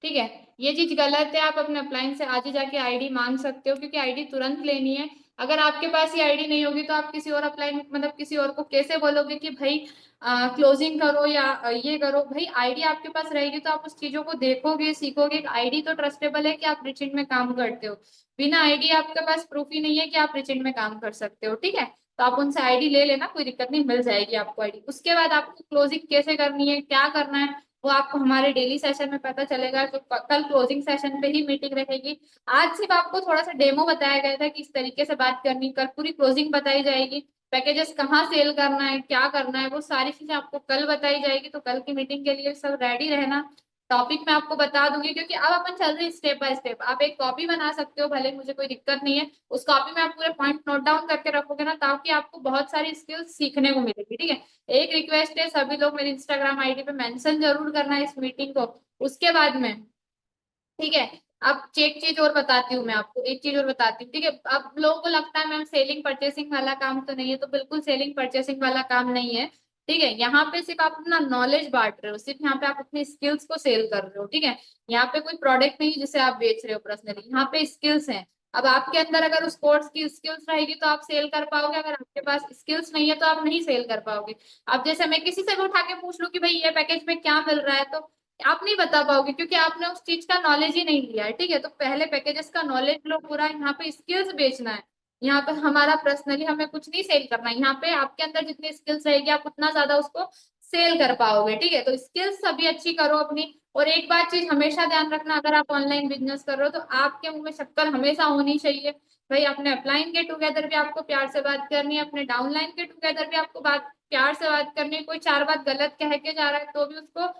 ठीक है। ये चीज गलत है। आप अपने अप्लायंस से आज ही जाके आईडी मांग सकते हो, क्योंकि आईडी तुरंत लेनी है। अगर आपके पास ये आईडी नहीं होगी तो आप किसी और अप्लाई मतलब किसी और को कैसे बोलोगे कि भाई क्लोजिंग करो या ये करो। भाई आईडी आपके पास रहेगी तो आप उस चीजों को देखोगे, सीखोगे। आईडी तो ट्रस्टेबल है कि आप रिचिंग में काम करते हो। बिना आईडी आपके पास प्रूफ ही नहीं है कि आप रिचिंग में काम कर सकते हो, ठीक है। तो आप उनसे आईडी ले लेना, कोई दिक्कत नहीं, मिल जाएगी आपको आईडी। उसके बाद आपको क्लोजिंग कैसे करनी है, क्या करना है, वो आपको हमारे डेली सेशन में पता चलेगा। तो कल क्लोजिंग सेशन पे ही मीटिंग रहेगी। आज सिर्फ आपको थोड़ा सा डेमो बताया गया था कि इस तरीके से बात करनी, कल पूरी क्लोजिंग बताई जाएगी। पैकेजेस कहाँ सेल करना है, क्या करना है, वो सारी चीजें आपको कल बताई जाएगी। तो कल की मीटिंग के लिए सब रेडी रहना। टॉपिक मैं आपको बता दूंगी, क्योंकि अब अपन चल रहे हैं स्टेप बाय स्टेप। आप एक कॉपी बना सकते हो भले, मुझे कोई दिक्कत नहीं है। उस कॉपी में आप पूरे पॉइंट नोट डाउन करके रखोगे ना, ताकि आपको बहुत सारी स्किल्स सीखने को मिलेगी, ठीक है। एक रिक्वेस्ट है, सभी लोग मेरी इंस्टाग्राम आईडी पे मेंशन जरूर करना है इस मीटिंग को। उसके बाद में, ठीक है। अब एक चीज और बताती हूँ, मैं आपको एक चीज और बताती हूँ, ठीक है। अब लोगों को लगता है मैम सेलिंग परचेसिंग वाला काम तो नहीं है, तो बिल्कुल सेलिंग परचेसिंग वाला काम नहीं है, ठीक है। यहाँ पे सिर्फ आप अपना नॉलेज बांट रहे हो, सिर्फ यहाँ पे आप अपनी स्किल्स को सेल कर रहे हो, ठीक है। यहाँ पे कोई प्रोडक्ट नहीं जिसे आप बेच रहे हो पर्सनली, यहाँ पे स्किल्स हैं। अब आपके अंदर अगर उस कोर्स की स्किल्स रहेगी तो आप सेल कर पाओगे। अगर आपके पास स्किल्स नहीं है तो आप नहीं सेल कर पाओगे। अब जैसे मैं किसी से भी उठा के पूछ लूं कि भाई ये पैकेज में क्या मिल रहा है, तो आप नहीं बता पाओगे, क्योंकि आपने उस चीज का नॉलेज ही नहीं लिया है, ठीक है। तो पहले पैकेजेस का नॉलेज लो पूरा। यहाँ पे स्किल्स बेचना है। यहाँ पे हमारा पर्सनली हमें कुछ नहीं सेल करना है। यहाँ पे आपके अंदर जितनी स्किल्स रहेगी आप उतना ज्यादा उसको सेल कर पाओगे, ठीक है। तो स्किल्स सभी अच्छी करो अपनी। और एक बात चीज हमेशा ध्यान रखना, अगर आप ऑनलाइन बिजनेस कर रहे हो तो आपके मुंह में शक्कर हमेशा होनी चाहिए। भाई अपने अपलाइन के टुगेदर भी आपको प्यार से बात करनी है, अपने डाउनलाइन के टुगेदर भी आपको बात प्यार से बात करनी है। कोई चार बात गलत कह के जा रहा है तो भी उसको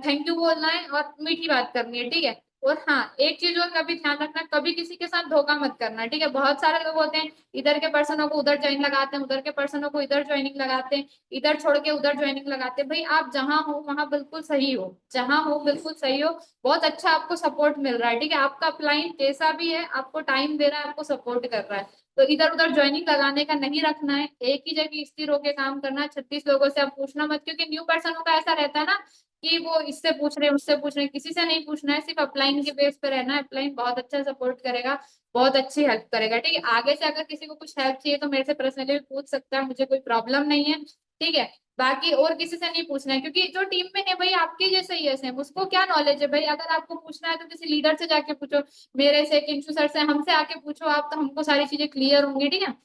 थैंक यू बोलना है और मीठी बात करनी है, ठीक है। और हाँ, एक चीज और कभी ध्यान रखना, कभी किसी के साथ धोखा मत करना, ठीक है। बहुत सारे लोग होते हैं, इधर के पर्सनों को उधर ज्वाइन लगाते हैं, उधर के पर्सनों को इधर ज्वाइनिंग लगाते हैं, इधर छोड़ के उधर ज्वाइनिंग लगाते हैं। भाई आप जहाँ हो वहां बिल्कुल सही हो, जहाँ हो बिल्कुल सही हो। बहुत अच्छा आपको सपोर्ट मिल रहा है, ठीक है। आपका क्लाइंट जैसा भी है आपको टाइम दे रहा है, आपको सपोर्ट कर रहा है। तो इधर उधर ज्वाइनिंग लगाने का नहीं रखना है, एक ही जगह स्थिर होकर काम करना है। 36 लोगों से आप पूछना मत, क्योंकि न्यू पर्सनों का ऐसा रहता है ना कि वो इससे पूछ रहे उससे पूछ रहे, किसी से नहीं पूछना है, सिर्फ अपलाइन के बेस पे रहना है। अपलाइन बहुत अच्छा सपोर्ट करेगा, बहुत अच्छी हेल्प करेगा, ठीक है। आगे से अगर किसी को कुछ हेल्प चाहिए तो मेरे से पर्सनली भी पूछ सकता है, मुझे कोई प्रॉब्लम नहीं है, ठीक है। बाकी और किसी से नहीं पूछना है, क्योंकि जो टीम में है भाई आपके जैसे ही है सेम, उसको क्या नॉलेज है भाई। अगर आपको पूछना है तो किसी लीडर से जाके पूछो, मेरे से, किंशु सर से, हमसे आके पूछो आप, तो हमको सारी चीजें क्लियर होंगी, ठीक है।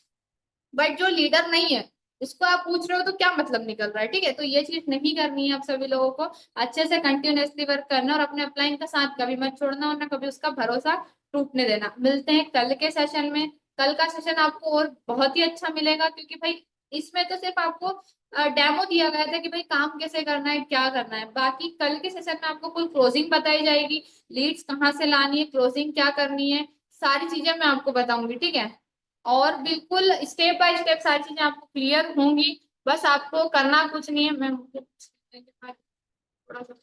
बट जो लीडर नहीं है उसको आप पूछ रहे हो तो क्या मतलब निकल रहा है, ठीक है। तो ये चीज नहीं करनी है आप सभी लोगों को। अच्छे से कंटिन्यूअसली वर्क करना और अपने अपलाइन का साथ कभी मत छोड़ना और ना कभी उसका भरोसा टूटने देना। मिलते हैं कल के सेशन में। कल का सेशन आपको और बहुत ही अच्छा मिलेगा, क्योंकि भाई इसमें तो सिर्फ आपको डेमो दिया गया था कि भाई काम कैसे करना है, क्या करना है। बाकी कल के सेशन में आपको फुल क्लोजिंग बताई जाएगी, लीड्स कहाँ से लानी है, क्लोजिंग क्या करनी है, सारी चीजें मैं आपको बताऊंगी, ठीक है। और बिल्कुल स्टेप बाय स्टेप सारी चीजें आपको क्लियर होंगी। बस आपको करना कुछ नहीं है, मैं थोड़ा सा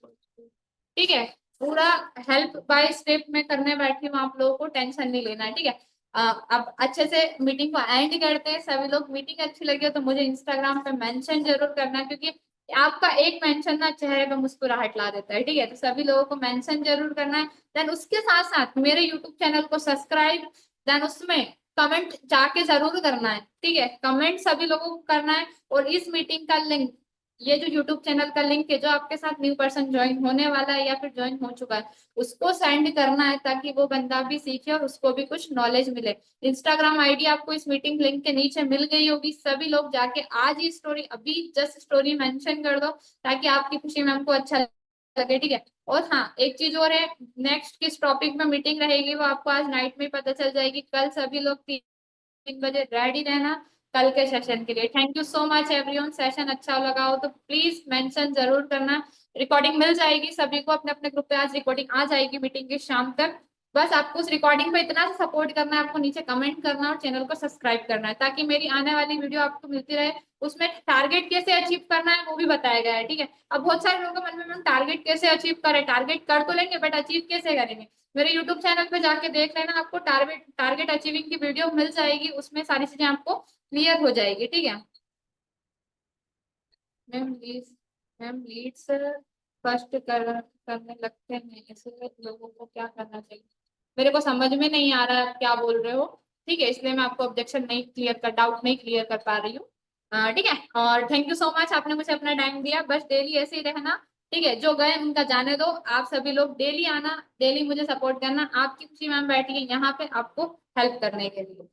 ठीक है। पूरा हेल्प बाय स्टेप में करने बैठी हूँ, आप लोगों को टेंशन नहीं लेना है, ठीक है। अब अच्छे से मीटिंग को एंड करते हैं। सभी लोग, मीटिंग अच्छी लगी हो तो मुझे इंस्टाग्राम पे मेंशन जरूर करना, क्योंकि आपका एक मेंशन ना चेहरे पे मुस्कुराहट ला देता है, ठीक है। तो सभी लोगों को मेंशन जरूर करना है। देन उसके साथ साथ मेरे यूट्यूब चैनल को सब्सक्राइब, देन उसमें कमेंट जाके जरूर करना है, ठीक है। कमेंट सभी लोगों को करना है। और इस मीटिंग का लिंक, ये जो यूट्यूब चैनल का लिंक है, जो आपके साथ न्यू पर्सन ज्वाइन होने वाला है या फिर ज्वाइन हो चुका है, उसको सेंड करना है, ताकि वो बंदा भी सीखे और उसको भी कुछ नॉलेज मिले। इंस्टाग्राम आईडी आपको इस मीटिंग लिंक के नीचे मिल गई होगी। सभी लोग जाके आज ही स्टोरी, अभी जस्ट स्टोरी मेंशन कर दो, ताकि आपकी खुशी में हमको अच्छा लगे, ठीक है। और हाँ, एक चीज और है, नेक्स्ट किस टॉपिक में मीटिंग रहेगी वो आपको आज नाइट में पता चल जाएगी। कल सभी लोग 3 बजे रेडी रहना कल के सेशन के लिए। Thank you so much everyone. Session अच्छा लगा हो तो प्लीज मेंशन जरूर करना। रिकॉर्डिंग मिल जाएगी सभी को अपने अपने ग्रुप पे, आज रिकॉर्डिंग आ जाएगी मीटिंग के शाम तक। बस आपको उस रिकॉर्डिंग पे इतना सपोर्ट करना है, आपको नीचे कमेंट करना है और चैनल को सब्सक्राइब करना है, ताकि मेरी आने वाली वीडियो आपको मिलती रहे। उसमें टारगेट कैसे अचीव करना है वो भी बताया गया है, ठीक है। अब बहुत सारे लोगों के मन में मैम टारगेट कैसे अचीव करें, टारगेट कर तो लेंगे बट अचीव कैसे करेंगे। मेरे यूट्यूब चैनल पे जाके देख लेना, आपको टारगेट टारगेट अचीविंग की वीडियो मिल जाएगी, उसमें सारी चीजें आपको क्लियर हो जाएगी, ठीक है। Ma'am leads, ma'am leads first करने लगते हैं, इसलिए लोगों को क्या करना चाहिए। मेरे को समझ में नहीं आ रहा है आप क्या बोल रहे हो, ठीक है। इसलिए मैं आपको ऑब्जेक्शन नहीं क्लियर कर, डाउट नहीं क्लियर कर पा रही हूँ, ठीक है। और थैंक यू सो मच, आपने मुझे अपना टाइम दिया। बस डेली ऐसे ही रहना, ठीक है। जो गए उनका जाने दो, आप सभी लोग डेली आना, डेली मुझे सपोर्ट करना। आपकी खुशी मैम बैठी है यहाँ पे आपको हेल्प करने के लिए।